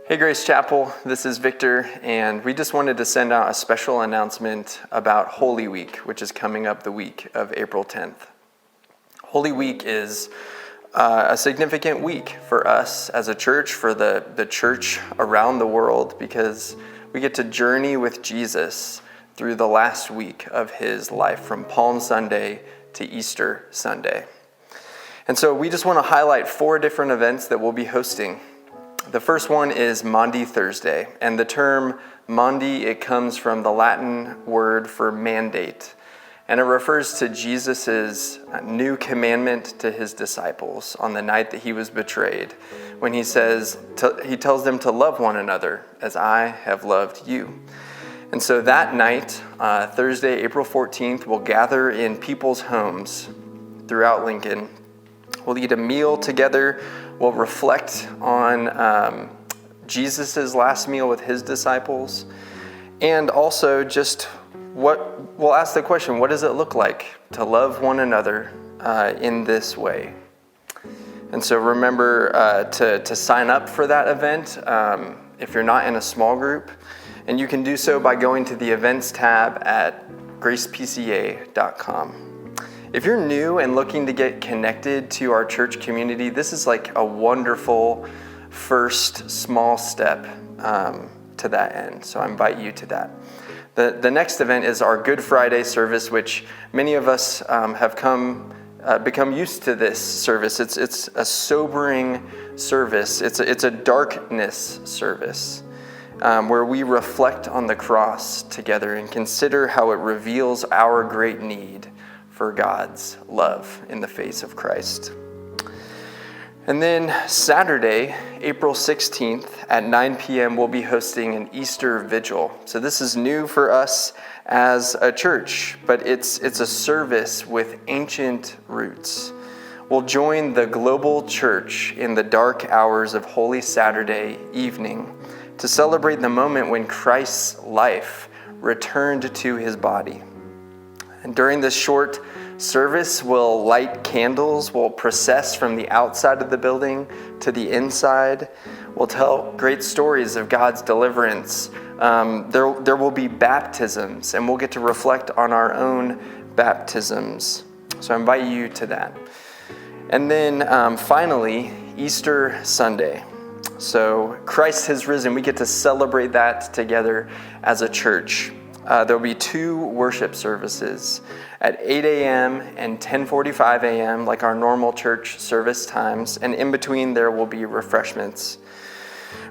Hey Grace Chapel, this is Victor, and we just wanted to send out a special announcement about Holy Week, which is coming up the week of April 10th. Holy Week is a significant week for us as a church, for the church around the world, because we get to journey with Jesus through the last week of his life, from Palm Sunday to Easter Sunday. And so we just want to highlight 4 different events that we'll be hosting. The first one is Mandy Thursday, and the term Mandy, it comes from the Latin word for mandate, and it refers to Jesus' new commandment to his disciples on the night that he was betrayed, when he tells them to love one another as I have loved you. And so that night, Thursday, April 14th, we'll gather in people's homes throughout Lincoln. We'll eat a meal together. We'll reflect on Jesus' last meal with his disciples. And also we'll ask the question, what does it look like to love one another in this way? And so remember to sign up for that event if you're not in a small group. And you can do so by going to the events tab at gracepca.com. If you're new and looking to get connected to our church community, this is like a wonderful first small step to that end. So I invite you to that. The next event is our Good Friday service, which many of us have become used to this service. It's a sobering service. It's a darkness service where we reflect on the cross together and consider how it reveals our great need for God's love in the face of Christ. And then Saturday, April 16th at 9 p.m., we'll be hosting an Easter Vigil. So this is new for us as a church, but it's a service with ancient roots. We'll join the global church in the dark hours of Holy Saturday evening to celebrate the moment when Christ's life returned to his body. And during this short service, we'll light candles, we'll process from the outside of the building to the inside. We'll tell great stories of God's deliverance. There will be baptisms, and we'll get to reflect on our own baptisms. So I invite you to that. And then finally, Easter Sunday. So Christ has risen. We get to celebrate that together as a church. There'll be 2 worship services at 8 a.m. and 10:45 a.m., like our normal church service times, and in between there will be refreshments.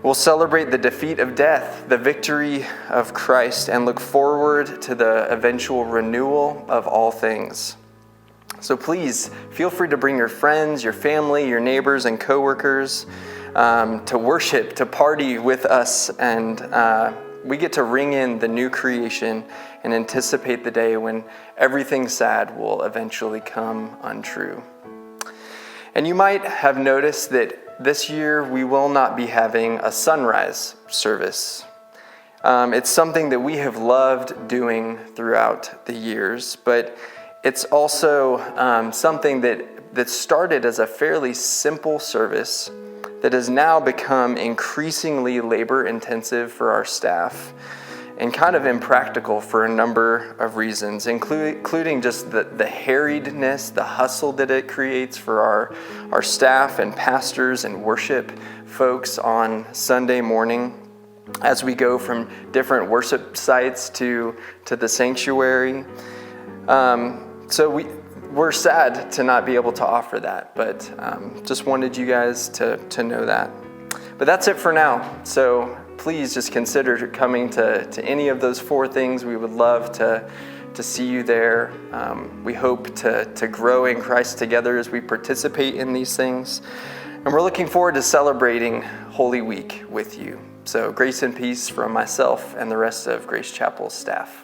We'll celebrate the defeat of death, the victory of Christ, and look forward to the eventual renewal of all things. So please feel free to bring your friends, your family, your neighbors, and coworkers to worship, to party with us, and we get to ring in the new creation and anticipate the day when everything sad will eventually come untrue. And you might have noticed that this year we will not be having a sunrise service. It's something that we have loved doing throughout the years, but it's also something that started as a fairly simple service that has now become increasingly labor-intensive for our staff and kind of impractical for a number of reasons, including just the harriedness, the hustle that it creates for our staff and pastors and worship folks on Sunday morning as we go from different worship sites to the sanctuary. So we're sad to not be able to offer that, but just wanted you guys to know that. But that's it for now. So please just consider coming to any of those 4 things. We would love to see you there. We hope to grow in Christ together as we participate in these things. And we're looking forward to celebrating Holy Week with you. So grace and peace from myself and the rest of Grace Chapel staff.